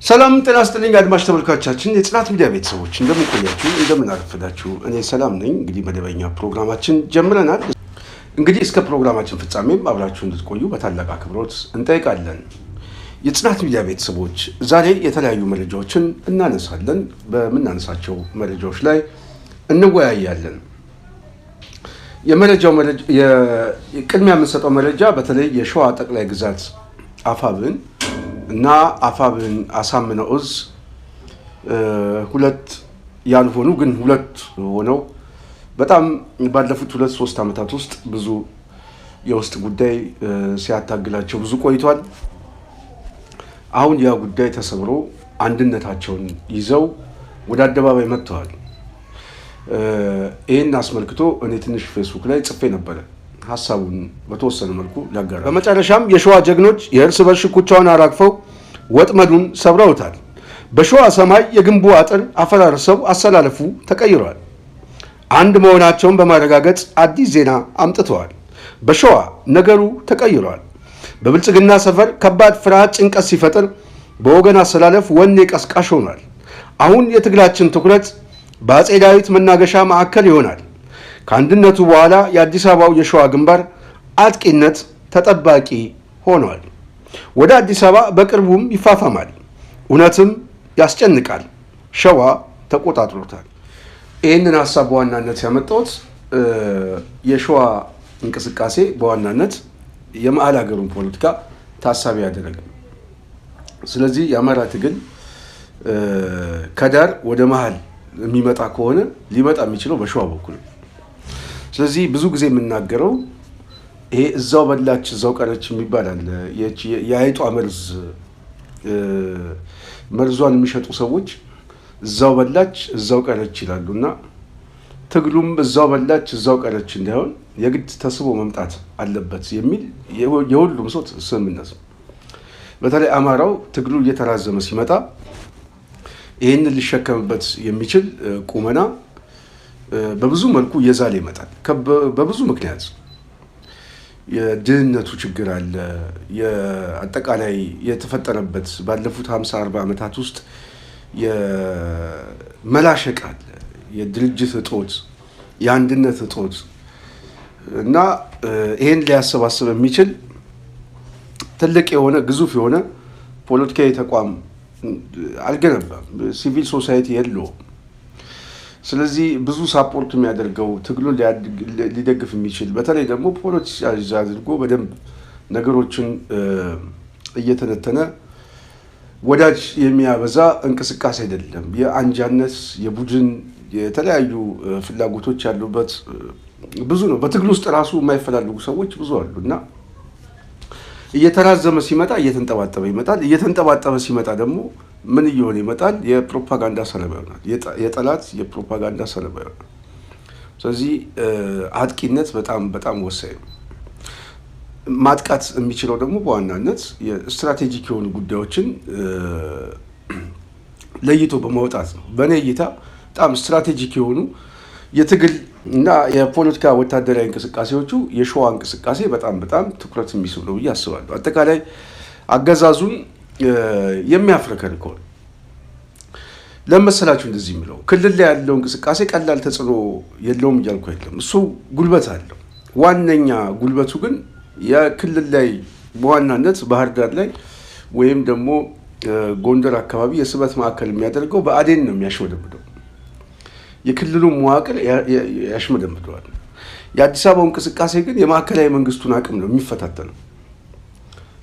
ሰላም ጤና ይስጥልኝ አድማጭ ተመልካቾቻችን የጽናት ሚዲያ ቤተሰቦች እንደምን ቆያችሁ እንደምን አረፈዳችሁ እኔ ሰላም ነኝ እንግዲህ መደበኛ ፕሮግራማችን ጀምረናል እንግዲህ እስከ ፕሮግራማችን ፍጻሜም አብራችሁ እንድትቆዩ በታላቅ አክብሮት እንጠይቃለን የጽናት ሚዲያ ቤተሰቦች ዛሬ የተለያዩ መረጃዎችን እናነሳለን በመናነሳቸው መረጃዎች ላይ እንወያያለን የቅድሚያ የምንሰጠው መረጃ በተለይ የሸዋ ጠቅላይ ግዛት አፋብን እና አፋብን አሳምነው እዝ ሁለት ያልሆኑ ግን ሁለት ሆነው በጣም ባለፉት 2-3 ዓመታት ውስጥ ብዙ የውስጥ ጉዳይ ሲያታግላቸው ብዙ ቆይቷል አሁን ያ ጉዳይ ተሰብሮ አንድነታቸውን ይዘው ወደ አደባባይ መጥተዋል ይሄን አስመልክቶ እኔ ትንሽ ፌስቡክ ላይ ጽፌ ነበር ሐሳቡን በተወሰነ መልኩ ያጋራ በመጨረሻም የሸዋ ጀግኖች የእርስ በርስ ሽኩቻውን አራግፈው ወጥመዱን ሰብረውታል በሸዋ ሰማይ የግንቡ አጥር አፈራርሰው አሰላለፉ ተቀይሯል አንድ መሆናቸውን በማረጋገጥ አዲስ ዜና አምጥተዋል በሸዋ ነገሩ ተቀይሯል በብልጽግና ሰፈር ከባድ ፍርሃት ጭንቀት ሲፈጥር በወገን አሰላለፍ ወኔ ቀስቃሽ ሆኗል አሁን የትግላችን ትኩረት በአፄ ዳዊት መናገሻ ማዕከል ይሆናል ከአንድነቱ በኋላ የአዲስ አበባው የሸዋ ግንባር አጥቂነት ተጠባቂ ሆኗል ወደ አዲስ አበባ በቅርቡም ይፋፋማል እውነትም ያስጨንቃል ሸዋ ተቆጣጥሮታል ይህንን ሐሳብ በዋናነት ያመጣሁት የሸዋ እንቅስቃሴ በዋናነት የመሀል ሀገሩን ፖለቲካ ታሳቢ ያደረገ ስለዚህ የአማራ ትግል ከዳር ወደ መሀል የሚመጣ ከሆነ ሊመጣ የሚችለው በሸዋ በኩል ስለዚህ ብዙ ጊዜ የምናገረው ይሄ እዛው በላች እዛው ቀረች የሚባል አለ የአይጧ መርዟን የሚሸጡ ሰዎች እዛው በላች እዛው ቀረች ይላሉና ትግሉም እዛው በላች እዛው ቀረች እንዳይሆን የግድ ተስቦ መምጣት አለበት የሚል የሁሉም ሰው ስምምነት ነው በተለይ አማራው ትግሉ እየተራዘመ ሲመጣ ይሄንን ሊሸከምበት የሚችል ቁመና በብዙ መልኩ የዛለ ይመጣል በብዙ ምክንያት የድህነቱ ችግር አለ የአጠቃላይ የተፈጠረበት ባለፉት 50-40 ዓመታት ውስጥ የመላሸቅ አለ የድርጅት እጦት የአንድነት እጦት እና ይሄን ሊያሰባስብ የሚችል ትልቅ የሆነ ግዙፍ የሆነ ፖለቲካዊ ተቋም አልገነባም ሲቪል ሶሳይቲ የለውም ስለዚህ ብዙ ሳፖርት የሚያደርገው ትግሉን ሊደግፍ የሚችል በተለይ ደግሞ ፖለቲካይዝ አድርጎ በደንብ ነገሮችን እየተነተነ ወዳጅ የሚያበዛ እንቅስቃሴ አይደለም የአንጃነት የቡድን የተለያዩ ፍላጎቶች ያሉበት ብዙ ነው በትግሉ ውስጥ ራሱ የማይፈላልጉ ሰዎች ብዙ አሉና እየተራዘመ ሲመጣ እየተንጠባጠበ ይመጣል እየተንጠባጠበ ሲመጣ ደግሞ ምን እየሆነ ይመጣል የፕሮፓጋንዳ ሰለባ ይሆናል የጠላት የፕሮፓጋንዳ ሰለባ ይሆናል ስለዚህ አጥቂነት በጣም በጣም ወሳኝ ነው ማጥቃት የሚችለው ደግሞ በዋናነት የስትራቴጂክ የሆኑ ጉዳዮችን ለይቶ በማውጣት ነው በእኔ እይታ በጣም ስትራቴጂክ የሆኑ የትግል እና የፖለቲካ ወታደራዊ እንቅስቃሴዎቹ የሸዋ እንቅስቃሴ በጣም በጣም ትኩረት የሚስብ ነው ብዬ አስባለሁ አጠቃላይ አገዛዙን የሚያፍረከርከው ለመሰላችሁ እንደዚህ የሚለው ክልል ላይ ያለው እንቅስቃሴ ቀላል ተጽዕኖ የለውም እያልኩ አይደለም እሱ ጉልበት አለው ዋነኛ ጉልበቱ ግን የክልል ላይ በዋናነት ባህር ዳር ላይ ወይም ደግሞ ጎንደር አካባቢ የስበት ማዕከል የሚያደርገው በአዴን ነው የሚያሽመደምደው የክልሉ መዋቅር ያሽመደምደዋል የአዲስ አበባው እንቅስቃሴ ግን የማዕከላዊ መንግስቱን አቅም ነው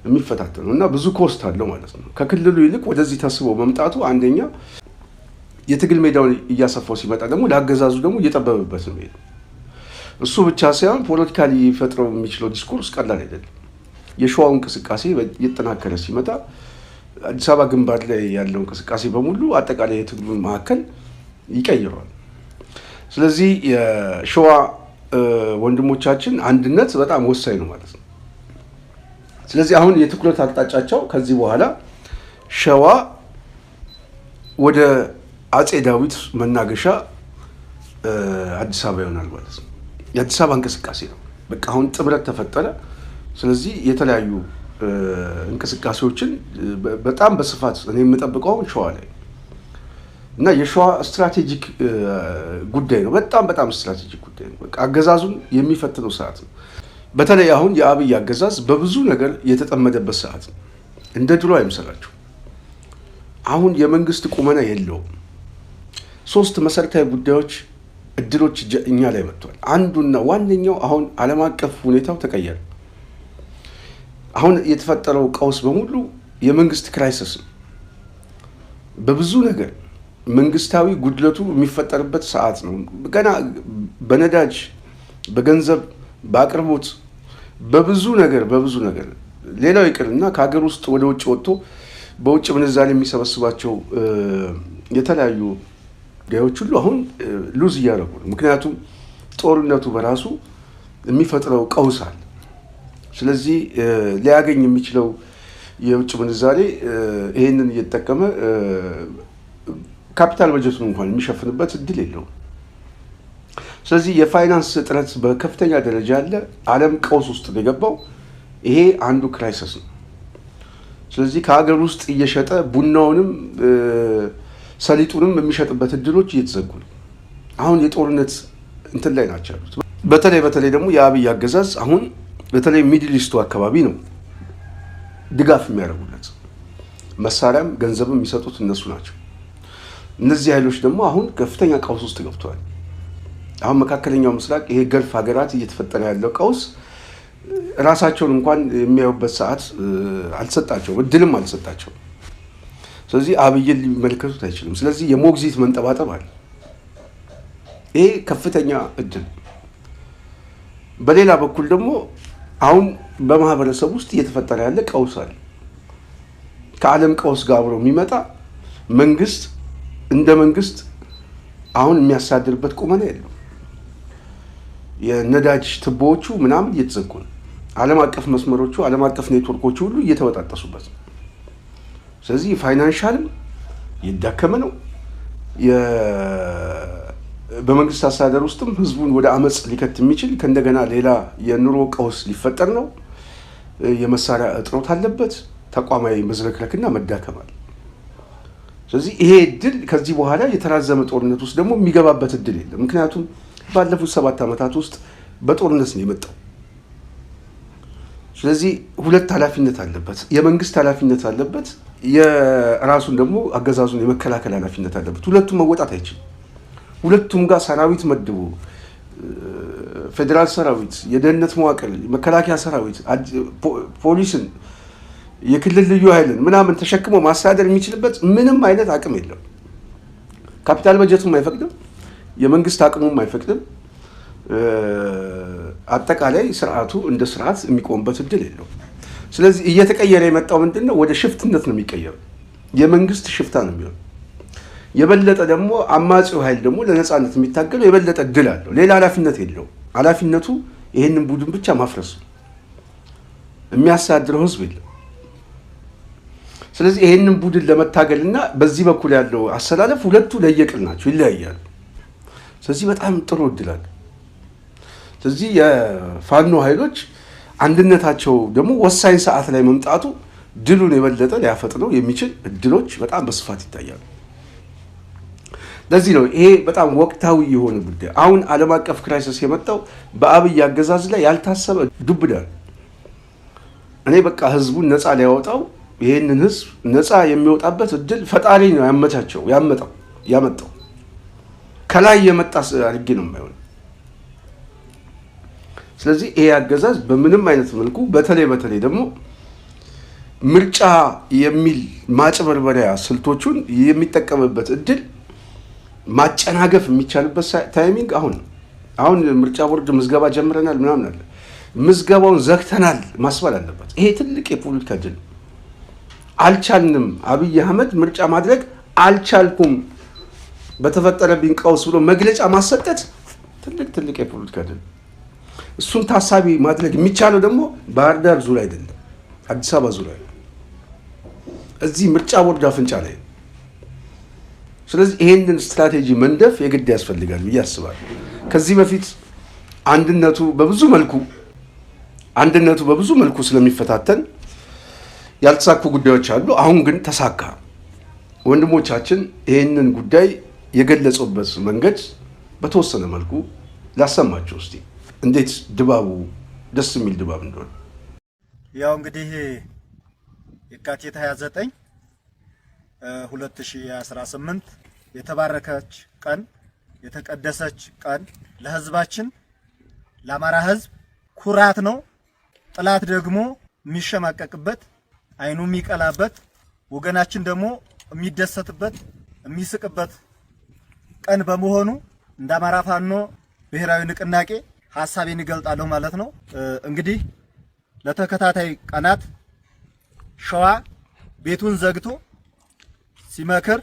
የሚፈታተነው እና ብዙ ኮስት አለው ማለት ነው ከክልሉ ይልቅ ወደዚህ ተስቦ መምጣቱ አንደኛ የትግል ሜዳውን እያሰፋው ሲመጣ ደግሞ ለአገዛዙ ደግሞ እየጠበበበት ነው ሄደ እሱ ብቻ ሳይሆን ፖለቲካሊ ፈጥረው የሚችለው ዲስኮርስ ቀላል አይደለም የሸዋው እንቅስቃሴ እየተጠናከረ ሲመጣ አዲስ አበባ ግንባር ላይ ያለው እንቅስቃሴ በሙሉ አጠቃላይ የትግሉን ማዕከል ይቀይረዋል ስለዚህ የሸዋ ወንድሞቻችን አንድነት በጣም ወሳኝ ነው ማለት ነው ስለዚህ አሁን የትኩረት አቅጣጫቸው ከዚህ በኋላ ሸዋ ወደ አፄ ዳዊት መናገሻ አዲስ አበባ ይሆናል ማለት ነው የአዲስ አበባ እንቅስቃሴ ነው በቃ አሁን ጥምረት ተፈጠረ ስለዚህ የተለያዩ እንቅስቃሴዎችን በጣም በስፋት እኔ የምጠብቀው ሸዋ ላይ እና የሸዋ ስትራቴጂክ ጉዳይ ነው። በጣም ስትራቴጂክ ጉዳይ ነው። በቃ አገዛዙን የሚፈትነው ሰዓት ነው። በተለይ አሁን የአብይ አገዛዝ በብዙ ነገር የተጠመደበት ሰዓት ነው። እንደ ድሮ አይምሰላችሁ። አሁን የመንግስት ቁመና የለውም። 3 መሰረታዊ ጉዳዮች እድሎች እኛ ላይ መጥቷል። አንዱና ዋነኛው አሁን ዓለም አቀፍ ሁኔታው ተቀየረ። አሁን የተፈጠረው ቀውስ በሙሉ የመንግስት ክራይሲስ ነው። በብዙ ነገር መንግስታዊ ጉድለቱ የሚፈጠርበት ሰዓት ነው። ገና በነዳጅ፣ በገንዘብ፣ በአቅርቦት፣ በብዙ ነገር ሌላው ይቅርና ከሀገር ውስጥ ወደ ውጭ ወጥቶ በውጭ ምንዛሬ የሚሰበስባቸው የተለያዩ ጉዳዮች ሁሉ አሁን ሉዝ እያደረጉ ነው። ምክንያቱም ጦርነቱ በራሱ የሚፈጥረው ቀውስ አለ። ስለዚህ ሊያገኝ የሚችለው የውጭ ምንዛሬ ይሄንን እየተጠቀመ ካፒታል በጀቱን እንኳን የሚሸፍንበት እድል የለውም። ስለዚህ የፋይናንስ እጥረት በከፍተኛ ደረጃ አለ። ዓለም ቀውስ ውስጥ ነው የገባው። ይሄ አንዱ ክራይሲስ ነው። ስለዚህ ከሀገር ውስጥ እየሸጠ ቡናውንም ሰሊጡንም የሚሸጥበት እድሎች እየተዘጉ ነው። አሁን የጦርነት እንትን ላይ ናቸው ያሉት። በተለይ ደግሞ የአብይ አገዛዝ አሁን በተለይ ሚድል ኢስቱ አካባቢ ነው ድጋፍ የሚያደርጉለት። መሳሪያም ገንዘብም የሚሰጡት እነሱ ናቸው። እነዚህ ኃይሎች ደግሞ አሁን ከፍተኛ ቀውስ ውስጥ ገብተዋል። አሁን መካከለኛው ምስራቅ ይሄ ገልፍ ሀገራት እየተፈጠረ ያለው ቀውስ ራሳቸውን እንኳን የሚያዩበት ሰዓት አልሰጣቸውም፣ እድልም አልሰጣቸውም። ስለዚህ አብይን ሊመለከቱት አይችልም። ስለዚህ የሞግዚት መንጠባጠብ አለ። ይሄ ከፍተኛ እድል። በሌላ በኩል ደግሞ አሁን በማህበረሰብ ውስጥ እየተፈጠረ ያለ ቀውስ አለ። ከዓለም ቀውስ ጋር አብሮ የሚመጣ መንግስት እንደ መንግስት አሁን የሚያሳድርበት ቁመና የለም። የነዳጅ ትቦዎቹ ምናምን እየተዘጉ ነው። ዓለም አቀፍ መስመሮቹ፣ ዓለም አቀፍ ኔትወርኮቹ ሁሉ እየተበጣጠሱበት ነው። ስለዚህ ፋይናንሻልም እየዳከመ ነው። በመንግስት አስተዳደር ውስጥም ህዝቡን ወደ አመፅ ሊከት የሚችል ከእንደገና ሌላ የኑሮ ቀውስ ሊፈጠር ነው። የመሳሪያ እጥረት አለበት። ተቋማዊ መዝረክረክና መዳከማል። ስለዚህ ይሄ እድል ከዚህ በኋላ የተራዘመ ጦርነት ውስጥ ደግሞ የሚገባበት እድል የለም። ምክንያቱም ባለፉት 7 ዓመታት ውስጥ በጦርነት ነው የመጣው። ስለዚህ ሁለት ኃላፊነት አለበት። የመንግስት ኃላፊነት አለበት፣ የራሱን ደግሞ አገዛዙን የመከላከል ኃላፊነት አለበት። ሁለቱም መወጣት አይችልም። ሁለቱም ጋር ሰራዊት መድቦ ፌዴራል ሰራዊት፣ የደህንነት መዋቅር፣ መከላከያ ሰራዊት፣ ፖሊስን፣ የክልል ልዩ ኃይልን ምናምን ተሸክሞ ማስተዳደር የሚችልበት ምንም አይነት አቅም የለም። ካፒታል በጀቱም አይፈቅድም፣ የመንግስት አቅሙም አይፈቅድም። አጠቃላይ ስርዓቱ እንደ ስርዓት የሚቆምበት እድል የለው። ስለዚህ እየተቀየረ የመጣው ምንድነው? ወደ ሽፍትነት ነው የሚቀየረው። የመንግስት ሽፍታ ነው የሚሆነው። የበለጠ ደግሞ አማጺው ኃይል ደግሞ ለነጻነት የሚታገለው የበለጠ እድል አለው። ሌላ ኃላፊነት የለው። ኃላፊነቱ ይህንን ቡድን ብቻ ማፍረስ ነው። የሚያስተዳድረው ህዝብ የለም። ስለዚህ ይህንን ቡድን ለመታገልና በዚህ በኩል ያለው አሰላለፍ ሁለቱ ለየቅል ናቸው፣ ይለያያሉ። ስለዚህ በጣም ጥሩ እድል አለ። ስለዚህ የፋኖ ኃይሎች አንድነታቸው ደግሞ ወሳኝ ሰዓት ላይ መምጣቱ ድሉን የበለጠ ሊያፈጥነው የሚችል እድሎች በጣም በስፋት ይታያሉ። ለዚህ ነው ይሄ በጣም ወቅታዊ የሆነ ጉዳይ። አሁን ዓለም አቀፍ ክራይሲስ የመጣው በአብይ አገዛዝ ላይ ያልታሰበ ዱብዳ። እኔ በቃ ህዝቡን ነፃ ሊያወጣው ይሄንን ህዝብ ነፃ የሚወጣበት እድል ፈጣሪ ነው ያመጣው ከላይ የመጣ አድርጌ ነው የማይሆን። ስለዚህ ይሄ አገዛዝ በምንም አይነት መልኩ በተለይ ደግሞ ምርጫ የሚል ማጭበርበሪያ ስልቶቹን የሚጠቀምበት እድል ማጨናገፍ የሚቻልበት ታይሚንግ አሁን ምርጫ ቦርድ ምዝገባ ጀምረናል ምናምን አለ። ምዝገባውን ዘግተናል ማስባል አለበት። ይሄ ትልቅ የፖለቲካ ድል። አልቻልንም፣ አብይ አህመድ ምርጫ ማድረግ አልቻልኩም በተፈጠረብኝ ቀውስ ብሎ መግለጫ ማሰጠት ትልቅ የፖለቲካ ድል። እሱን ታሳቢ ማድረግ የሚቻለው ደግሞ ባህር ዳር ዙሪያ አይደለም፣ አዲስ አበባ ዙሪያ ነው። እዚህ ምርጫ ቦርድ አፍንጫ ላይ። ስለዚህ ይሄንን ስትራቴጂ መንደፍ የግድ ያስፈልጋል ብዬ አስባለሁ። ከዚህ በፊት አንድነቱ በብዙ መልኩ ስለሚፈታተን ያልተሳኩ ጉዳዮች አሉ። አሁን ግን ተሳካ። ወንድሞቻችን ይህንን ጉዳይ የገለጹበት መንገድ በተወሰነ መልኩ ላሰማቸው እስቲ እንዴት ድባቡ ደስ የሚል ድባብ እንደሆነ። ያው እንግዲህ የካቲት 29 2018 የተባረከች ቀን የተቀደሰች ቀን ለህዝባችን ለአማራ ህዝብ ኩራት ነው። ጥላት ደግሞ የሚሸማቀቅበት አይኑ የሚቀላበት ወገናችን ደግሞ የሚደሰትበት የሚስቅበት ቀን በመሆኑ እንደ አማራ ፋኖ ብሔራዊ ንቅናቄ ሐሳቤን እገልጣለሁ ማለት ነው። እንግዲህ ለተከታታይ ቀናት ሸዋ ቤቱን ዘግቶ ሲመክር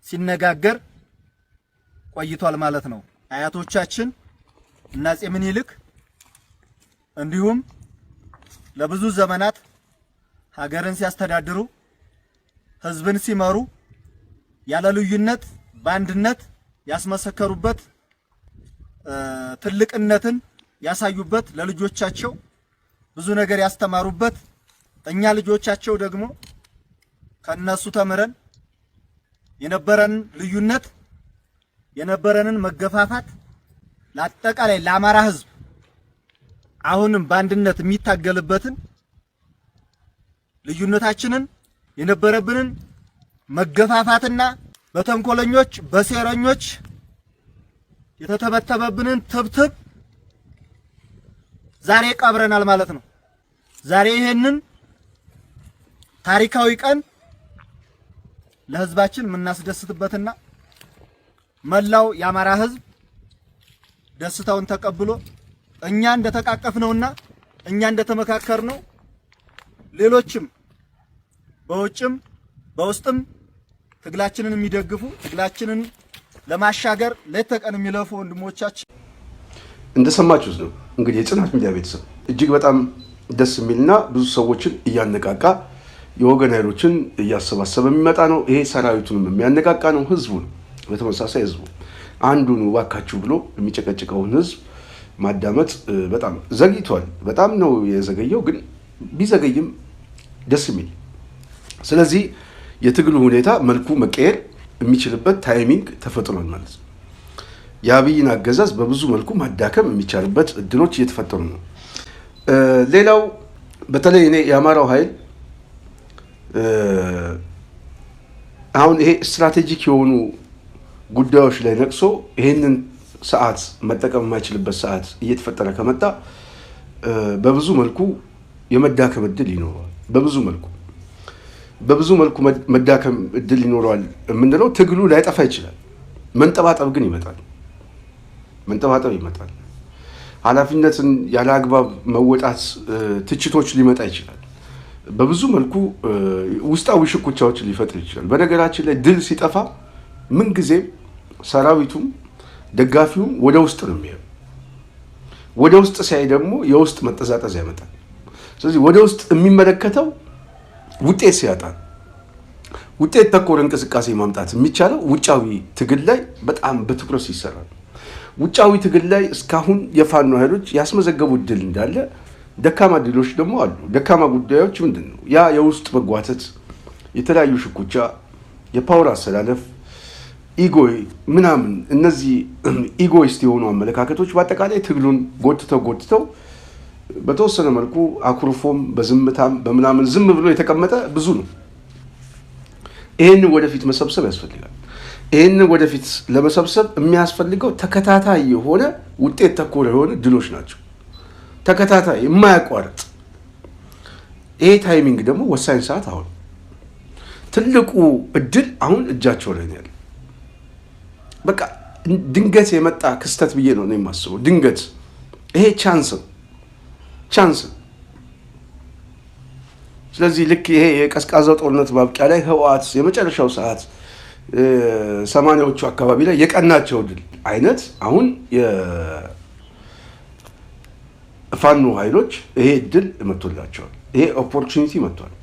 ሲነጋገር ቆይቷል ማለት ነው። አያቶቻችን እና አፄ ምኒልክ እንዲሁም ለብዙ ዘመናት ሀገርን ሲያስተዳድሩ ህዝብን ሲመሩ ያለ ልዩነት በአንድነት ያስመሰከሩበት ትልቅነትን ያሳዩበት ለልጆቻቸው ብዙ ነገር ያስተማሩበት እኛ ልጆቻቸው ደግሞ ከነሱ ተምረን የነበረን ልዩነት የነበረንን መገፋፋት ለአጠቃላይ ለአማራ ህዝብ አሁንም በአንድነት የሚታገልበትን ልዩነታችንን የነበረብንን መገፋፋትና በተንኮለኞች በሴረኞች የተተበተበብንን ትብትብ ዛሬ ቀብረናል ማለት ነው። ዛሬ ይሄንን ታሪካዊ ቀን ለህዝባችን የምናስደስትበትና መላው የአማራ ህዝብ ደስታውን ተቀብሎ እኛ እንደተቃቀፍነውና እኛ እንደተመካከርነው ሌሎችም በውጭም በውስጥም ትግላችንን የሚደግፉ ትግላችንን ለማሻገር ሌት ተቀን የሚለፉ ወንድሞቻችን እንደሰማችሁት ነው። እንግዲህ የጽናት ሚዲያ ቤተሰብ እጅግ በጣም ደስ የሚልና ብዙ ሰዎችን እያነቃቃ የወገን ኃይሎችን እያሰባሰበ የሚመጣ ነው። ይሄ ሰራዊቱንም የሚያነቃቃ ነው። ህዝቡን በተመሳሳይ ህዝቡ አንዱን እባካችሁ ብሎ የሚጨቀጭቀውን ህዝብ ማዳመጥ በጣም ዘግይቷል። በጣም ነው የዘገየው፣ ግን ቢዘገይም ደስ የሚል ስለዚህ የትግሉ ሁኔታ መልኩ መቀየር የሚችልበት ታይሚንግ ተፈጥሯል ማለት ነው። የአብይን አገዛዝ በብዙ መልኩ ማዳከም የሚቻልበት እድሎች እየተፈጠሩ ነው። ሌላው በተለይ እኔ የአማራው ኃይል አሁን ይሄ ስትራቴጂክ የሆኑ ጉዳዮች ላይ ነቅሶ ይሄንን ሰዓት መጠቀም የማይችልበት ሰዓት እየተፈጠረ ከመጣ በብዙ መልኩ የመዳከም እድል ይኖረዋል። በብዙ መልኩ መዳከም እድል ይኖረዋል የምንለው ትግሉ ላይጠፋ ይችላል። መንጠባጠብ ግን ይመጣል። ኃላፊነትን ያለ አግባብ መወጣት፣ ትችቶች ሊመጣ ይችላል። በብዙ መልኩ ውስጣዊ ሽኩቻዎችን ሊፈጥር ይችላል። በነገራችን ላይ ድል ሲጠፋ ምንጊዜም ሰራዊቱም ደጋፊውም ወደ ውስጥ ነው የሚሄደው። ወደ ውስጥ ሲያይ ደግሞ የውስጥ መጠዛጠዝ ያመጣል። ስለዚህ ወደ ውስጥ የሚመለከተው ውጤት ሲያጣ ውጤት ተኮር እንቅስቃሴ ማምጣት የሚቻለው ውጫዊ ትግል ላይ በጣም በትኩረት ሲሰራ ነው። ውጫዊ ትግል ላይ እስካሁን የፋኖ ኃይሎች ያስመዘገቡት ድል እንዳለ ደካማ ድሎች ደግሞ አሉ። ደካማ ጉዳዮች ምንድን ነው? ያ የውስጥ መጓተት፣ የተለያዩ ሽኩቻ፣ የፓወር አሰላለፍ፣ ኢጎ ምናምን፣ እነዚህ ኢጎይስት የሆኑ አመለካከቶች በአጠቃላይ ትግሉን ጎትተው በተወሰነ መልኩ አኩርፎም በዝምታም በምናምን ዝም ብሎ የተቀመጠ ብዙ ነው። ይሄንን ወደፊት መሰብሰብ ያስፈልጋል። ይሄንን ወደፊት ለመሰብሰብ የሚያስፈልገው ተከታታይ የሆነ ውጤት ተኮር የሆነ ድሎች ናቸው። ተከታታይ የማያቋርጥ ይሄ ታይሚንግ ደግሞ ወሳኝ ሰዓት አሁን ትልቁ እድል አሁን እጃቸው ላይ ነው ያለው። በቃ ድንገት የመጣ ክስተት ብዬ ነው የማስበው። ድንገት ይሄ ቻንስ። ስለዚህ ልክ ይሄ የቀዝቃዛው ጦርነት ማብቂያ ላይ ህወሓት የመጨረሻው ሰዓት 80ዎቹ አካባቢ ላይ የቀናቸው ድል አይነት አሁን የፋኖ ኃይሎች ይሄ እድል መጥቶላቸዋል። ይሄ ኦፖርቹኒቲ መጥቷል።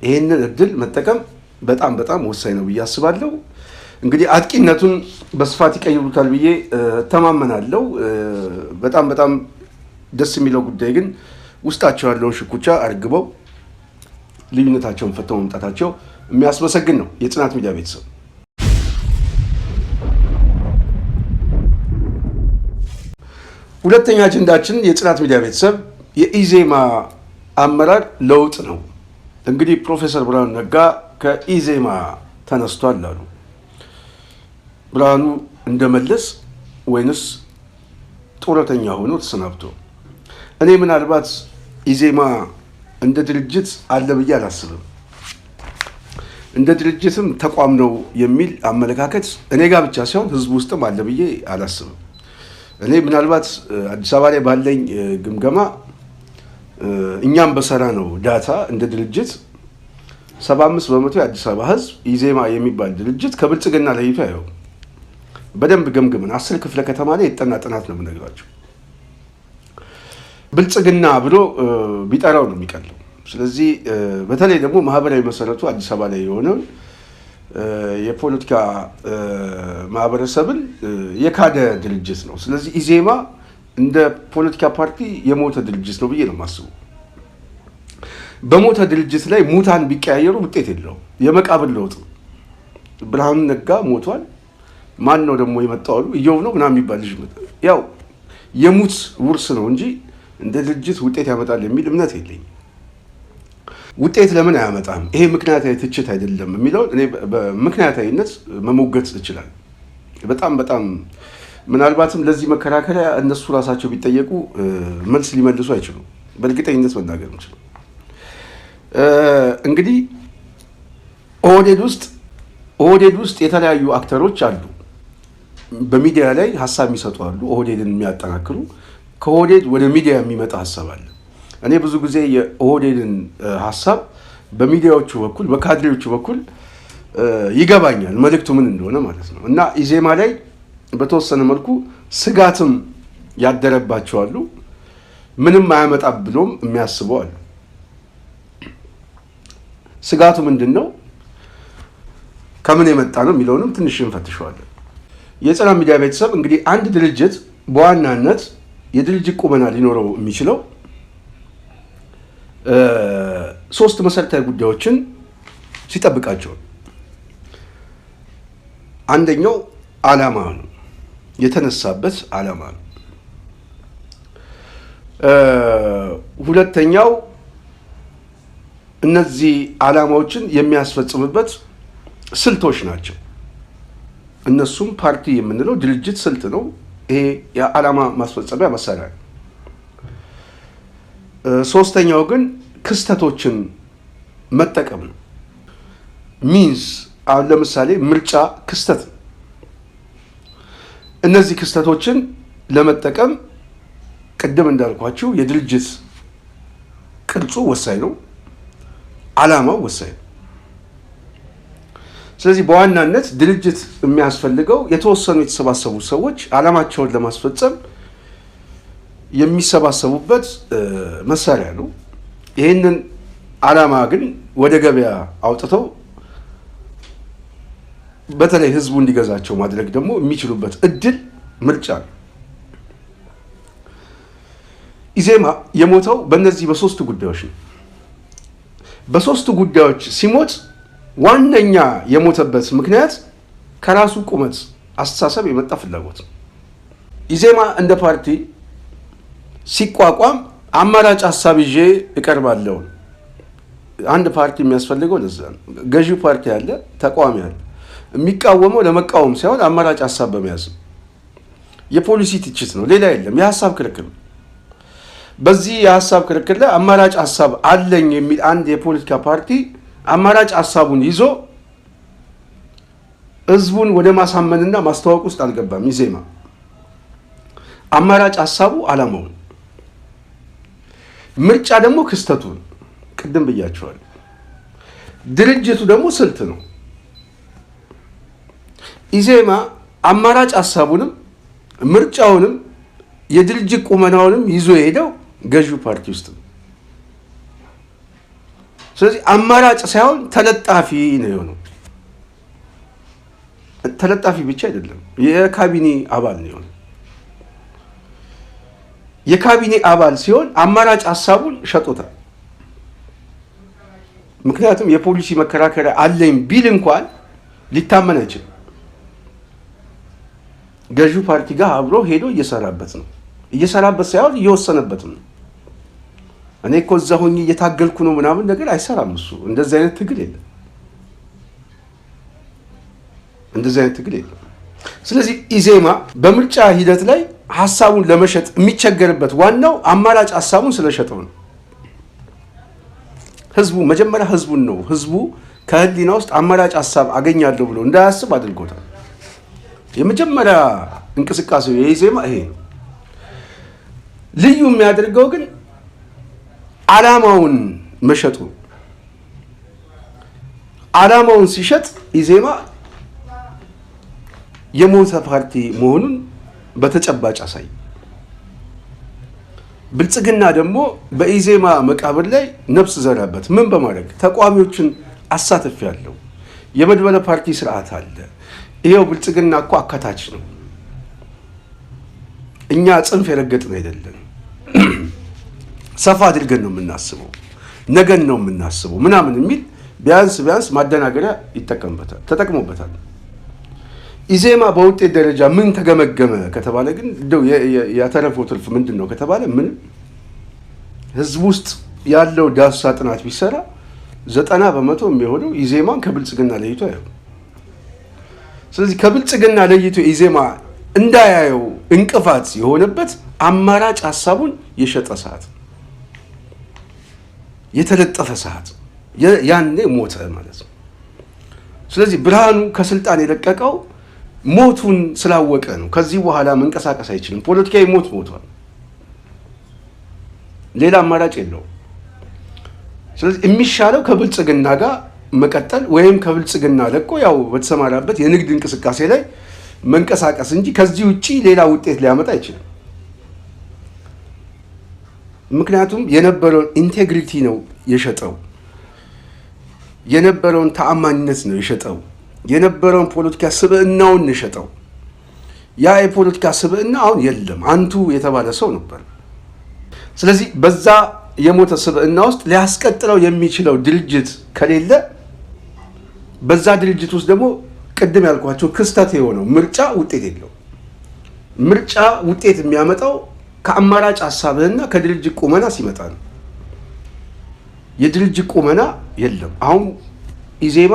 ይሄንን እድል መጠቀም በጣም በጣም ወሳኝ ነው ብዬ አስባለሁ። እንግዲህ አጥቂነቱን በስፋት ይቀይሩታል ብዬ ተማመናለሁ። በጣም ደስ የሚለው ጉዳይ ግን ውስጣቸው ያለውን ሽኩቻ አርግበው ልዩነታቸውን ፈተው መምጣታቸው የሚያስመሰግን ነው። የጽናት ሚዲያ ቤተሰብ ሁለተኛ አጀንዳችን የጽናት ሚዲያ ቤተሰብ የኢዜማ አመራር ለውጥ ነው። እንግዲህ ፕሮፌሰር ብርሃኑ ነጋ ከኢዜማ ተነስቷል አሉ። ብርሃኑ እንደመለስ ወይንስ ጡረተኛ ሆኖ ተሰናብቶ? እኔ ምናልባት ኢዜማ እንደ ድርጅት አለ ብዬ አላስብም። እንደ ድርጅትም ተቋም ነው የሚል አመለካከት እኔ ጋር ብቻ ሳይሆን ህዝቡ ውስጥም አለ ብዬ አላስብም። እኔ ምናልባት አዲስ አበባ ላይ ባለኝ ግምገማ እኛም በሰራ ነው ዳታ እንደ ድርጅት 75% የአዲስ አበባ ህዝብ ኢዜማ የሚባል ድርጅት ከብልጽግና ለይቶ ያየው። በደንብ ገምግመን 10 ክፍለ ከተማ ላይ የጠና ጥናት ነው የምነግራቸው። ብልጽግና ብሎ ቢጠራው ነው የሚቀለው። ስለዚህ በተለይ ደግሞ ማህበራዊ መሰረቱ አዲስ አበባ ላይ የሆነው የፖለቲካ ማህበረሰብን የካደ ድርጅት ነው። ስለዚህ ኢዜማ እንደ ፖለቲካ ፓርቲ የሞተ ድርጅት ነው ብዬ ነው የማስበው። በሞተ ድርጅት ላይ ሙታን ቢቀያየሩ ውጤት የለውም። የመቃብር ለውጥ። ብርሃኑ ነጋ ሞቷል። ማን ነው ደግሞ የመጣው? እየው ነው ምናምን የሚባል ልጅ ያው የሙት ውርስ ነው እንጂ እንደ ድርጅት ውጤት ያመጣል የሚል እምነት የለኝም። ውጤት ለምን አያመጣም? ይሄ ምክንያታዊ ትችት አይደለም የሚለውን እኔ በምክንያታዊነት መሞገት እችላለሁ። በጣም ምናልባትም ለዚህ መከራከሪያ እነሱ ራሳቸው ቢጠየቁ መልስ ሊመልሱ አይችሉም። በእርግጠኝነት መናገር እንችላለን። እንግዲህ ኦህዴድ ውስጥ የተለያዩ አክተሮች አሉ። በሚዲያ ላይ ሀሳብ የሚሰጡ አሉ፣ ኦህዴድን የሚያጠናክሩ። ከኦህዴድ ወደ ሚዲያ የሚመጣ ሀሳብ አለ። እኔ ብዙ ጊዜ የኦህዴድን ሀሳብ በሚዲያዎቹ በኩል በካድሬዎቹ በኩል ይገባኛል መልእክቱ ምን እንደሆነ ማለት ነው። እና ኢዜማ ላይ በተወሰነ መልኩ ስጋትም ያደረባቸዋሉ፣ ምንም አያመጣም ብሎም የሚያስበው አሉ። ስጋቱ ምንድን ነው? ከምን የመጣ ነው የሚለውንም ትንሽ እንፈትሸዋለን። የጽናት ሚዲያ ቤተሰብ እንግዲህ አንድ ድርጅት በዋናነት የድርጅት ቁመና ሊኖረው የሚችለው 3 መሰረታዊ ጉዳዮችን ሲጠብቃቸው፣ አንደኛው ዓላማ ነው፣ የተነሳበት ዓላማ ነው። ሁለተኛው እነዚህ ዓላማዎችን የሚያስፈጽምበት ስልቶች ናቸው። እነሱም ፓርቲ የምንለው ድርጅት ስልት ነው። ይሄ የዓላማ ማስፈጸሚያ መሳሪያ ነው። ሶስተኛው ግን ክስተቶችን መጠቀም ነው። ሚንስ አሁን ለምሳሌ ምርጫ ክስተት ነው። እነዚህ ክስተቶችን ለመጠቀም ቅድም እንዳልኳችሁ የድርጅት ቅርጹ ወሳኝ ነው፣ ዓላማው ወሳኝ ነው። ስለዚህ በዋናነት ድርጅት የሚያስፈልገው የተወሰኑ የተሰባሰቡ ሰዎች ዓላማቸውን ለማስፈጸም የሚሰባሰቡበት መሳሪያ ነው። ይህንን ዓላማ ግን ወደ ገበያ አውጥተው በተለይ ህዝቡ እንዲገዛቸው ማድረግ ደግሞ የሚችሉበት እድል ምርጫ ነው። ኢዜማ የሞተው በእነዚህ በ3 ጉዳዮች ነው። በ3 ጉዳዮች ሲሞት ዋነኛ የሞተበት ምክንያት ከራሱ ቁመት አስተሳሰብ የመጣ ፍላጎት ነው። ኢዜማ እንደ ፓርቲ ሲቋቋም አማራጭ ሀሳብ ይዤ እቀርባለሁ። አንድ ፓርቲ የሚያስፈልገው ለዛ ነው። ገዢው ፓርቲ አለ፣ ተቃዋሚ አለ። የሚቃወመው ለመቃወም ሳይሆን አማራጭ ሀሳብ በመያዝ ነው። የፖሊሲ ትችት ነው፣ ሌላ የለም። የሀሳብ ክርክር ነው። በዚህ የሀሳብ ክርክር ላይ አማራጭ ሀሳብ አለኝ የሚል አንድ የፖለቲካ ፓርቲ አማራጭ ሀሳቡን ይዞ ህዝቡን ወደ ማሳመንና ማስተዋወቅ ውስጥ አልገባም። ኢዜማ አማራጭ ሀሳቡ ዓላማውን፣ ምርጫ ደግሞ ክስተቱን ቅድም ብያቸዋለሁ። ድርጅቱ ደግሞ ስልት ነው። ኢዜማ አማራጭ ሀሳቡንም ምርጫውንም የድርጅት ቁመናውንም ይዞ የሄደው ገዢው ፓርቲ ውስጥ ነው። ስለዚህ አማራጭ ሳይሆን ተለጣፊ ነው የሆነው። ተለጣፊ ብቻ አይደለም፣ የካቢኔ አባል ነው የሆነው። የካቢኔ አባል ሲሆን አማራጭ ሀሳቡን ሸጦታል። ምክንያቱም የፖሊሲ መከራከሪያ አለኝ ቢል እንኳን ሊታመን አይችልም። ገዢው ፓርቲ ጋር አብሮ ሄዶ እየሰራበት ነው። እየሰራበት ሳይሆን እየወሰነበት ነው። እኔ እኮ እዛ ሆኜ እየታገልኩ ነው ምናምን ነገር አይሰራም እሱ። እንደዚህ አይነት ትግል የለም። እንደዚህ አይነት ትግል የለም። ስለዚህ ኢዜማ በምርጫ ሂደት ላይ ሀሳቡን ለመሸጥ የሚቸገርበት ዋናው አማራጭ ሀሳቡን ስለሸጠው ነው። ህዝቡ መጀመሪያ ህዝቡን ነው ህዝቡ ከህሊና ውስጥ አማራጭ ሀሳብ አገኛለሁ ብሎ እንዳያስብ አድርጎታል። የመጀመሪያ እንቅስቃሴው የኢዜማ ይሄ ነው። ልዩ የሚያደርገው ግን ዓላማውን መሸጡ። ዓላማውን ሲሸጥ ኢዜማ የሞተ ፓርቲ መሆኑን በተጨባጭ አሳይ። ብልጽግና ደግሞ በኢዜማ መቃብር ላይ ነፍስ ዘራበት። ምን በማድረግ ተቋሚዎችን አሳተፍ ያለው የመድበለ ፓርቲ ስርዓት አለ። ይሄው ብልጽግና እኮ አካታች ነው። እኛ ጽንፍ የረገጥን አይደለም። ሰፋ አድርገን ነው የምናስበው፣ ነገን ነው የምናስበው ምናምን የሚል ቢያንስ ማደናገሪያ ተጠቅሞበታል። ኢዜማ በውጤት ደረጃ ምን ተገመገመ ከተባለ ግን እንደው ያተረፈው ትርፍ ምንድን ነው ከተባለ ምንም። ህዝብ ውስጥ ያለው ዳሰሳ ጥናት ቢሰራ 90% የሚሆነው ኢዜማን ከብልጽግና ለይቶ ያየው። ስለዚህ ከብልጽግና ለይቶ ኢዜማ እንዳያየው እንቅፋት የሆነበት አማራጭ ሀሳቡን የሸጠ ሰዓት፣ የተለጠፈ ሰዓት ያኔ ሞተ ማለት ነው። ስለዚህ ብርሃኑ ከስልጣን የለቀቀው ሞቱን ስላወቀ ነው። ከዚህ በኋላ መንቀሳቀስ አይችልም። ፖለቲካዊ ሞቷል። ሌላ አማራጭ የለውም። ስለዚህ የሚሻለው ከብልጽግና ጋር መቀጠል ወይም ከብልጽግና ለቆ ያው በተሰማራበት የንግድ እንቅስቃሴ ላይ መንቀሳቀስ እንጂ ከዚህ ውጪ ሌላ ውጤት ሊያመጣ አይችልም። ምክንያቱም የነበረውን ኢንቴግሪቲ ነው የሸጠው፣ የነበረውን ተአማኝነት ነው የሸጠው፣ የነበረውን ፖለቲካ ስብዕናውን የሸጠው። ያ የፖለቲካ ስብዕና አሁን የለም። አንቱ የተባለ ሰው ነበር። ስለዚህ በዛ የሞተ ስብዕና ውስጥ ሊያስቀጥለው የሚችለው ድርጅት ከሌለ በዛ ድርጅት ውስጥ ደግሞ ቅድም ያልኳቸው ክስተት የሆነው ምርጫ ውጤት የለው። ምርጫ ውጤት የሚያመጣው ከአማራጭ ሀሳብህና ከድርጅት ቁመና ሲመጣ ነው። የድርጅት ቁመና የለም። አሁን ኢዜማ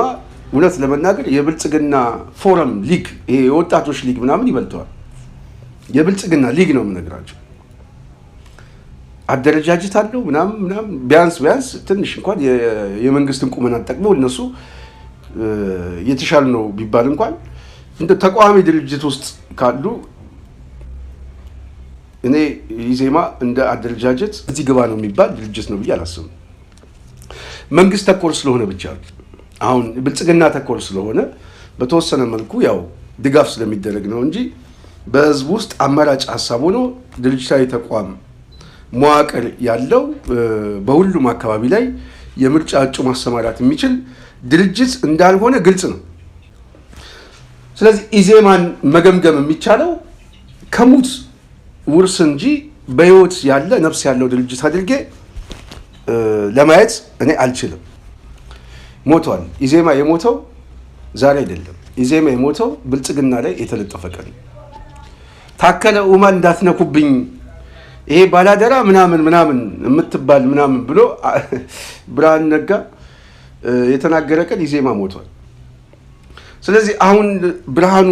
እውነት ለመናገር የብልጽግና ፎረም ሊግ፣ ይሄ የወጣቶች ሊግ ምናምን ይበልተዋል። የብልጽግና ሊግ ነው የምነግራቸው። አደረጃጀት አለው ምናምን ቢያንስ ትንሽ እንኳን የመንግስትን ቁመና ጠቅመው እነሱ የተሻለ ነው ቢባል እንኳን እንደ ተቃዋሚ ድርጅት ውስጥ ካሉ እኔ ኢዜማ እንደ አደረጃጀት እዚህ ግባ ነው የሚባል ድርጅት ነው ብዬ አላስብም። መንግስት ተኮር ስለሆነ ብቻ አሁን ብልጽግና ተኮር ስለሆነ በተወሰነ መልኩ ያው ድጋፍ ስለሚደረግ ነው እንጂ በህዝብ ውስጥ አማራጭ ሀሳብ ሆኖ ድርጅታዊ ተቋም መዋቅር ያለው በሁሉም አካባቢ ላይ የምርጫ እጩ ማሰማራት የሚችል ድርጅት እንዳልሆነ ግልጽ ነው። ስለዚህ ኢዜማን መገምገም የሚቻለው ከሙት ውርስ እንጂ በህይወት ያለ ነፍስ ያለው ድርጅት አድርጌ ለማየት እኔ አልችልም። ሞቷል። ኢዜማ የሞተው ዛሬ አይደለም። ኢዜማ የሞተው ብልጽግና ላይ የተለጠፈ ቀን። ታከለ ኡማ እንዳትነኩብኝ ይሄ ባላደራ ምናምን የምትባል ምናምን ብሎ ብርሃኑ ነጋ የተናገረ ቀን ኢዜማ ሞቷል። ስለዚህ አሁን ብርሃኑ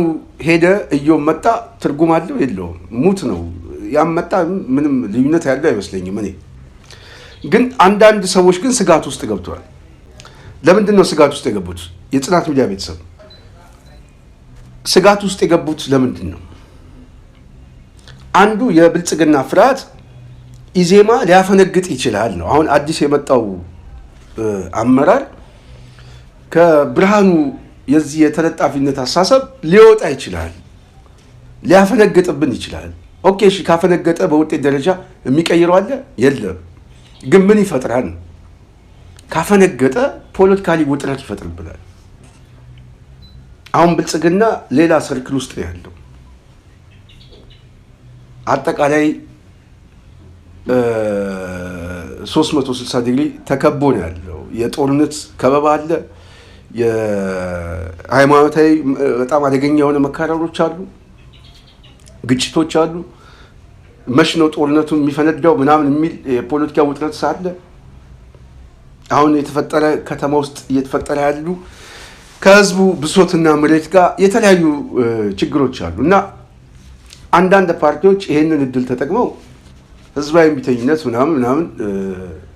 ሄደ እዮብ መጣ ትርጉም አለው የለውም? ሙት ነው። ያም መጣ ምንም ልዩነት ያለው አይመስለኝም። እኔ ግን አንዳንድ ሰዎች ግን ስጋት ውስጥ ገብተዋል። ለምንድን ነው ስጋት ውስጥ የገቡት? የጽናት ሚዲያ ቤተሰብ ስጋት ውስጥ የገቡት ለምንድን ነው? አንዱ የብልጽግና ፍርሃት ኢዜማ ሊያፈነግጥ ይችላል ነው። አሁን አዲስ የመጣው አመራር ከብርሃኑ የዚህ የተለጣፊነት አሳሰብ ሊወጣ ይችላል፣ ሊያፈነግጥብን ይችላል። ኦኬ እሺ፣ ካፈነገጠ በውጤት ደረጃ የሚቀይረው አለ የለም። ግን ምን ይፈጥራል? ካፈነገጠ ፖለቲካሊ ውጥረት ይፈጥርብናል። አሁን ብልጽግና ሌላ ሰርክል ውስጥ ነው ያለው። አጠቃላይ 360 ዲግሪ ተከቦ ነው ያለው። የጦርነት ከበባ አለ። የሃይማኖታዊ በጣም አደገኛ የሆነ መካረሮች አሉ፣ ግጭቶች አሉ። መች ነው ጦርነቱ የሚፈነዳው ምናምን የሚል የፖለቲካ ውጥረት ሳለ አሁን የተፈጠረ ከተማ ውስጥ እየተፈጠረ ያሉ ከህዝቡ ብሶትና ምሬት ጋር የተለያዩ ችግሮች አሉ እና አንዳንድ ፓርቲዎች ይሄንን እድል ተጠቅመው ህዝባዊ እምቢተኝነት ምናምን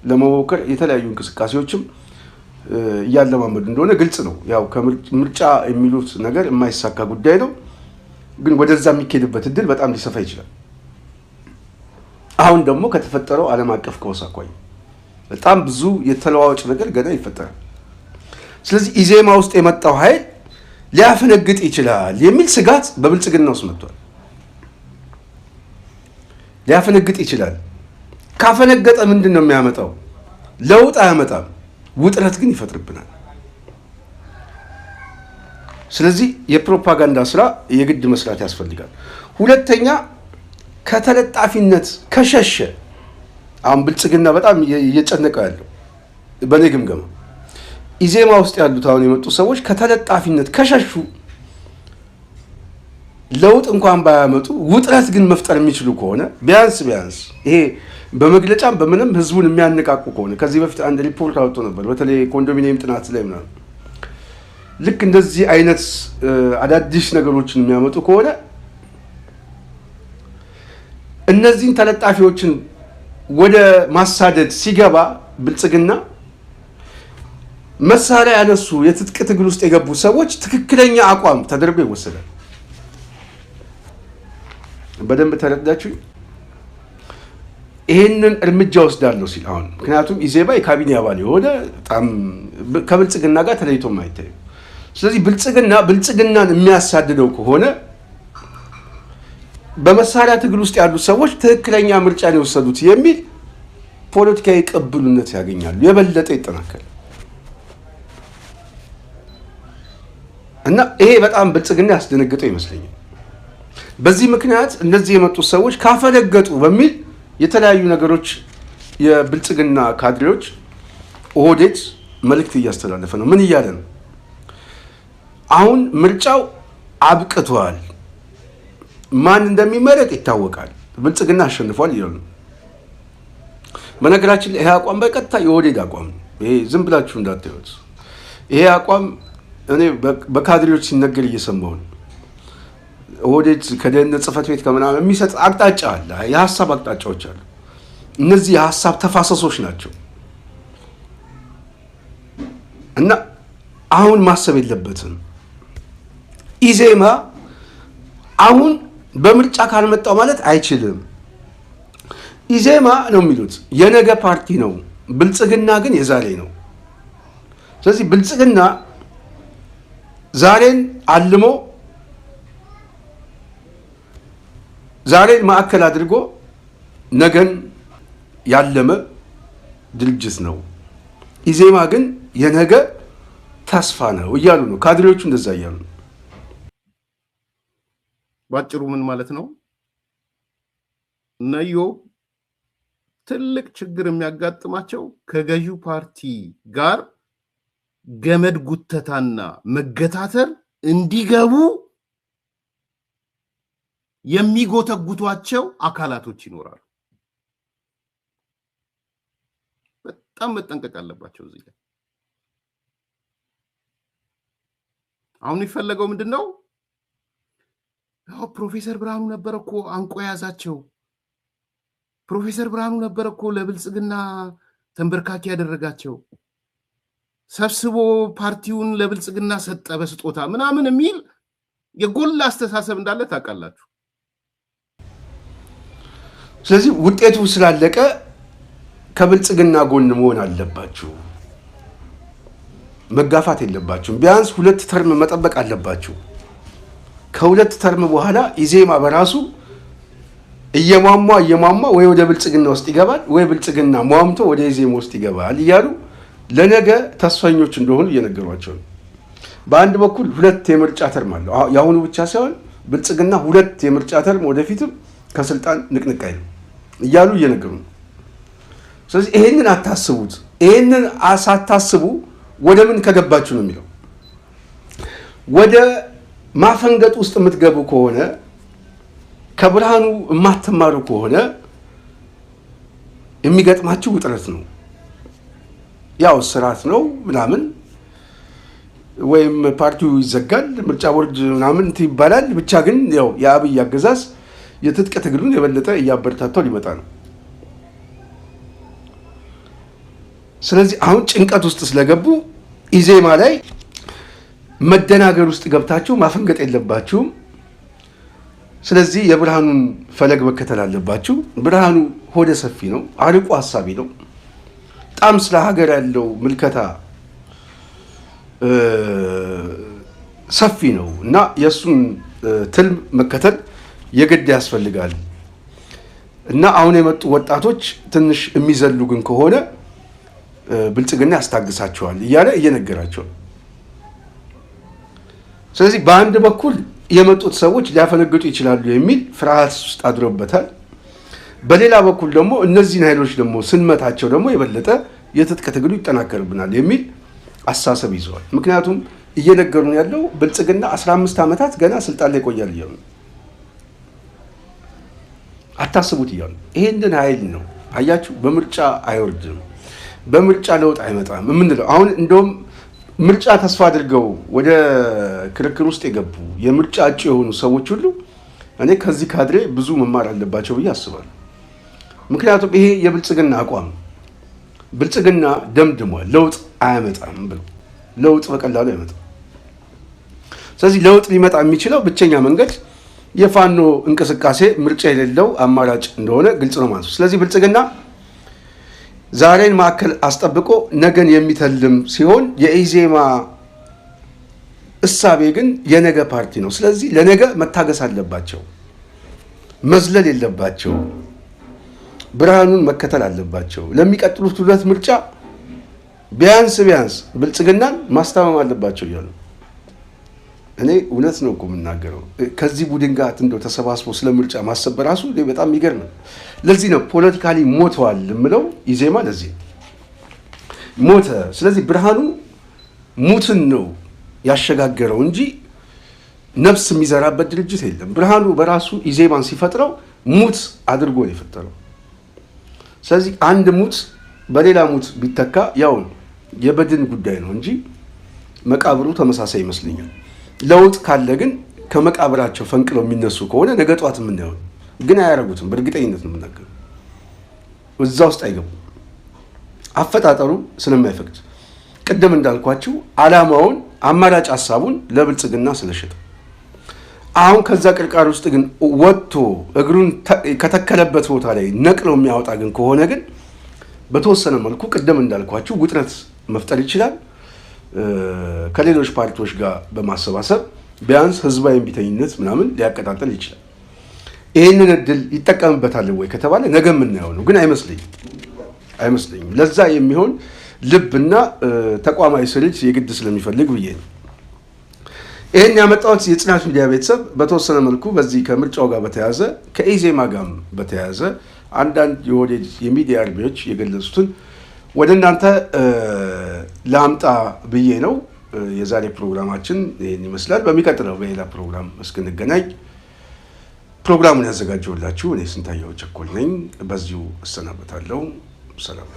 ለመሞከር የተለያዩ እንቅስቃሴዎችም እያለማመዱ እንደሆነ ግልጽ ነው። ያው ከምርጫ የሚሉት ነገር የማይሳካ ጉዳይ ነው፣ ግን ወደዛ የሚኬድበት እድል በጣም ሊሰፋ ይችላል። አሁን ደግሞ ከተፈጠረው ዓለም አቀፍ ቀውስ አኳያ በጣም ብዙ የተለዋዋጭ ነገር ገና ይፈጠራል። ስለዚህ ኢዜማ ውስጥ የመጣው ኃይል ሊያፈነግጥ ይችላል የሚል ስጋት በብልጽግና ውስጥ መጥቷል። ሊያፈነግጥ ይችላል። ካፈነገጠ ምንድን ነው የሚያመጣው? ለውጥ አያመጣም፣ ውጥረት ግን ይፈጥርብናል። ስለዚህ የፕሮፓጋንዳ ስራ የግድ መስራት ያስፈልጋል። ሁለተኛ ከተለጣፊነት ከሸሸ አሁን ብልጽግና በጣም እየጨነቀ ያለው በኔ ግምገማ ኢዜማ ውስጥ ያሉት አሁን የመጡ ሰዎች ከተለጣፊነት ከሸሹ ለውጥ እንኳን ባያመጡ ውጥረት ግን መፍጠር የሚችሉ ከሆነ ቢያንስ ይሄ በመግለጫም በምንም ህዝቡን የሚያነቃቁ ከሆነ ከዚህ በፊት አንድ ሪፖርት አወጥቶ ነበር፣ በተለይ ኮንዶሚኒየም ጥናት ላይ ምናምን ልክ እንደዚህ አይነት አዳዲስ ነገሮችን የሚያመጡ ከሆነ እነዚህን ተለጣፊዎችን ወደ ማሳደድ ሲገባ ብልጽግና መሳሪያ ያነሱ የትጥቅ ትግል ውስጥ የገቡ ሰዎች ትክክለኛ አቋም ተደርጎ ይወሰዳል። በደንብ ተረዳችሁ? ይሄንን እርምጃ ወስዳለሁ ሲል አሁን ምክንያቱም ኢዜማ የካቢኔ አባል የሆነ በጣም ከብልጽግና ጋር ተለይቶ ማይታይ፣ ስለዚህ ብልጽግናን የሚያሳድደው ከሆነ በመሳሪያ ትግል ውስጥ ያሉት ሰዎች ትክክለኛ ምርጫን የወሰዱት የሚል ፖለቲካዊ ቅቡልነት ያገኛሉ፣ የበለጠ ይጠናከራል። እና ይሄ በጣም ብልጽግና ያስደነገጠው ይመስለኛል። በዚህ ምክንያት እነዚህ የመጡት ሰዎች ካፈነገጡ በሚል የተለያዩ ነገሮች የብልጽግና ካድሬዎች ኦህዴድ መልእክት እያስተላለፈ ነው። ምን እያለ ነው? አሁን ምርጫው አብቅቷል፣ ማን እንደሚመረጥ ይታወቃል፣ ብልጽግና አሸንፏል ይላሉ። በነገራችን ላይ ይሄ አቋም በቀጥታ የኦህዴድ አቋም ነው። ይሄ ዝም ብላችሁ እንዳታዩት። ይሄ አቋም እኔ በካድሬዎች ሲነገር እየሰማሁ ነው። ኦህዴድ ከደህንነት ጽሕፈት ቤት ከምናምን የሚሰጥ አቅጣጫ አለ፣ የሀሳብ አቅጣጫዎች አሉ። እነዚህ የሀሳብ ተፋሰሶች ናቸው እና አሁን ማሰብ የለበትም ኢዜማ አሁን በምርጫ ካልመጣው ማለት አይችልም። ኢዜማ ነው የሚሉት የነገ ፓርቲ ነው፣ ብልጽግና ግን የዛሬ ነው። ስለዚህ ብልጽግና ዛሬን አልሞ ዛሬን ማዕከል አድርጎ ነገን ያለመ ድርጅት ነው። ኢዜማ ግን የነገ ተስፋ ነው እያሉ ነው ካድሬዎቹ፣ እንደዛ እያሉ ነው። ባጭሩ ምን ማለት ነው? ነዮ ትልቅ ችግር የሚያጋጥማቸው ከገዢው ፓርቲ ጋር ገመድ ጉተታና መገታተር እንዲገቡ የሚጎተጉቷቸው አካላቶች ይኖራሉ። በጣም መጠንቀቅ አለባቸው እዚህ ላይ። አሁን የሚፈለገው ምንድነው? ፕሮፌሰር ብርሃኑ ነበር እኮ አንቆ ያዛቸው። ፕሮፌሰር ብርሃኑ ነበር እኮ ለብልጽግና ተንበርካኪ ያደረጋቸው። ሰብስቦ ፓርቲውን ለብልጽግና ሰጠ በስጦታ ምናምን የሚል የጎላ አስተሳሰብ እንዳለ ታውቃላችሁ። ስለዚህ ውጤቱ ስላለቀ ከብልጽግና ጎን መሆን አለባችሁ፣ መጋፋት የለባችሁም። ቢያንስ 2 ተርም መጠበቅ አለባችሁ። ከ2 ተርም በኋላ ኢዜማ በራሱ እየሟሟ ወይ ወደ ብልጽግና ውስጥ ይገባል ወይ ብልጽግና ሟምቶ ወደ ኢዜማ ውስጥ ይገባል እያሉ ለነገ ተስፈኞች እንደሆኑ እየነገሯቸው ነው። በአንድ በኩል 2 የምርጫ ተርም አለው። የአሁኑ ብቻ ሳይሆን ብልጽግና 2 የምርጫ ተርም ወደፊትም ከስልጣን ንቅንቅ አይልም እያሉ እየነገሩ ነው። ስለዚህ ይሄንን አታስቡት። ይህንን ሳታስቡ ወደ ምን ከገባችሁ ነው የሚለው። ወደ ማፈንገጥ ውስጥ የምትገቡ ከሆነ ከብርሃኑ የማትማሩ ከሆነ የሚገጥማችሁ ውጥረት ነው። ያው ስርዓት ነው ምናምን ወይም ፓርቲው ይዘጋል፣ ምርጫ ቦርድ ምናምን ይባላል። ብቻ ግን ያው የአብይ አገዛዝ የትጥቅ ትግሉን የበለጠ እያበረታታው ሊመጣ ነው። ስለዚህ አሁን ጭንቀት ውስጥ ስለገቡ ኢዜማ ላይ መደናገር ውስጥ ገብታችሁ ማፈንገጥ የለባችሁም። ስለዚህ የብርሃኑን ፈለግ መከተል አለባችሁ። ብርሃኑ ሆደ ሰፊ ነው፣ አርቆ ሀሳቢ ነው። በጣም ስለ ሀገር ያለው ምልከታ ሰፊ ነው እና የእሱን ትልም መከተል የግድ ያስፈልጋል እና አሁን የመጡ ወጣቶች ትንሽ የሚዘሉ ግን ከሆነ ብልጽግና ያስታግሳቸዋል እያለ እየነገራቸው። ስለዚህ በአንድ በኩል የመጡት ሰዎች ሊያፈነግጡ ይችላሉ የሚል ፍርሃት ውስጥ አድሮበታል። በሌላ በኩል ደግሞ እነዚህን ኃይሎች ደግሞ ስንመታቸው ደግሞ የበለጠ የትጥቅ ትግሉ ይጠናከርብናል የሚል አሳሰብ ይዘዋል። ምክንያቱም እየነገሩን ያለው ብልጽግና 15 ዓመታት ገና ስልጣን ላይ ይቆያል እያሉ አታስቡት እያሉ ይሄንን ኃይል ነው አያችሁ። በምርጫ አይወርድም፣ በምርጫ ለውጥ አይመጣም የምንለው አሁን እንደውም ምርጫ ተስፋ አድርገው ወደ ክርክር ውስጥ የገቡ የምርጫ እጩ የሆኑ ሰዎች ሁሉ እኔ ከዚህ ካድሬ ብዙ መማር አለባቸው ብዬ አስባለሁ። ምክንያቱም ይሄ የብልጽግና አቋም ብልጽግና ደምድሟል፣ ለውጥ አያመጣም ብሎ ለውጥ በቀላሉ አይመጣም። ስለዚህ ለውጥ ሊመጣ የሚችለው ብቸኛ መንገድ የፋኖ እንቅስቃሴ ምርጫ የሌለው አማራጭ እንደሆነ ግልጽ ነው ማለት ነው። ስለዚህ ብልጽግና ዛሬን ማዕከል አስጠብቆ ነገን የሚተልም ሲሆን የኢዜማ እሳቤ ግን የነገ ፓርቲ ነው። ስለዚህ ለነገ መታገስ አለባቸው፣ መዝለል የለባቸው፣ ብርሃኑን መከተል አለባቸው። ለሚቀጥሉት 2 ምርጫ ቢያንስ ብልጽግናን ማስታመም አለባቸው እያሉ እኔ እውነት ነው እኮ የምናገረው። ከዚህ ቡድን ጋር እንደው ተሰባስቦ ስለ ምርጫ ማሰብ በራሱ በጣም ይገርም። ለዚህ ነው ፖለቲካሊ ሞተዋል የምለው። ኢዜማ ለዚህ ሞተ። ስለዚህ ብርሃኑ ሙትን ነው ያሸጋገረው እንጂ ነፍስ የሚዘራበት ድርጅት የለም። ብርሃኑ በራሱ ኢዜማን ሲፈጥረው ሙት አድርጎ ነው የፈጠረው። ስለዚህ አንድ ሙት በሌላ ሙት ቢተካ ያው የበድን ጉዳይ ነው እንጂ መቃብሩ ተመሳሳይ ይመስለኛል። ለውጥ ካለ ግን ከመቃብራቸው ፈንቅለው የሚነሱ ከሆነ ነገ ጧት የምናየው ግን አያረጉትም። በእርግጠኝነት ነው የምናገረው። እዛ ውስጥ አይገቡም፣ አፈጣጠሩ ስለማይፈቅድ። ቅድም እንዳልኳችሁ ዓላማውን አማራጭ ሀሳቡን ለብልጽግና ስለሸጠ አሁን ከዛ ቅርቃር ውስጥ ግን ወጥቶ እግሩን ከተከለበት ቦታ ላይ ነቅለው የሚያወጣ ግን ከሆነ ግን በተወሰነ መልኩ ቅድም እንዳልኳችሁ ውጥረት መፍጠር ይችላል። ከሌሎች ፓርቲዎች ጋር በማሰባሰብ ቢያንስ ህዝባዊ እምቢተኝነት ምናምን ሊያቀጣጥል ይችላል። ይህንን እድል ይጠቀምበታል ወይ ከተባለ ነገ የምናየው ነው፣ ግን አይመስለኝም። ለዛ የሚሆን ልብና ተቋማዊ ስልት የግድ ስለሚፈልግ ብዬ ነው ይህን ያመጣሁት። የጽናት ሚዲያ ቤተሰብ በተወሰነ መልኩ በዚህ ከምርጫው ጋር በተያያዘ ከኢዜማ ጋር በተያያዘ አንዳንድ የወዴድ የሚዲያ አርቢዎች የገለጹትን ወደ እናንተ ላምጣ ብዬ ነው። የዛሬ ፕሮግራማችን ይህን ይመስላል። በሚቀጥለው በሌላ ፕሮግራም እስክንገናኝ ፕሮግራሙን ያዘጋጀውላችሁ እኔ ስንታየው ቸኮል ነኝ። በዚሁ እሰናበታለሁ። ሰላም።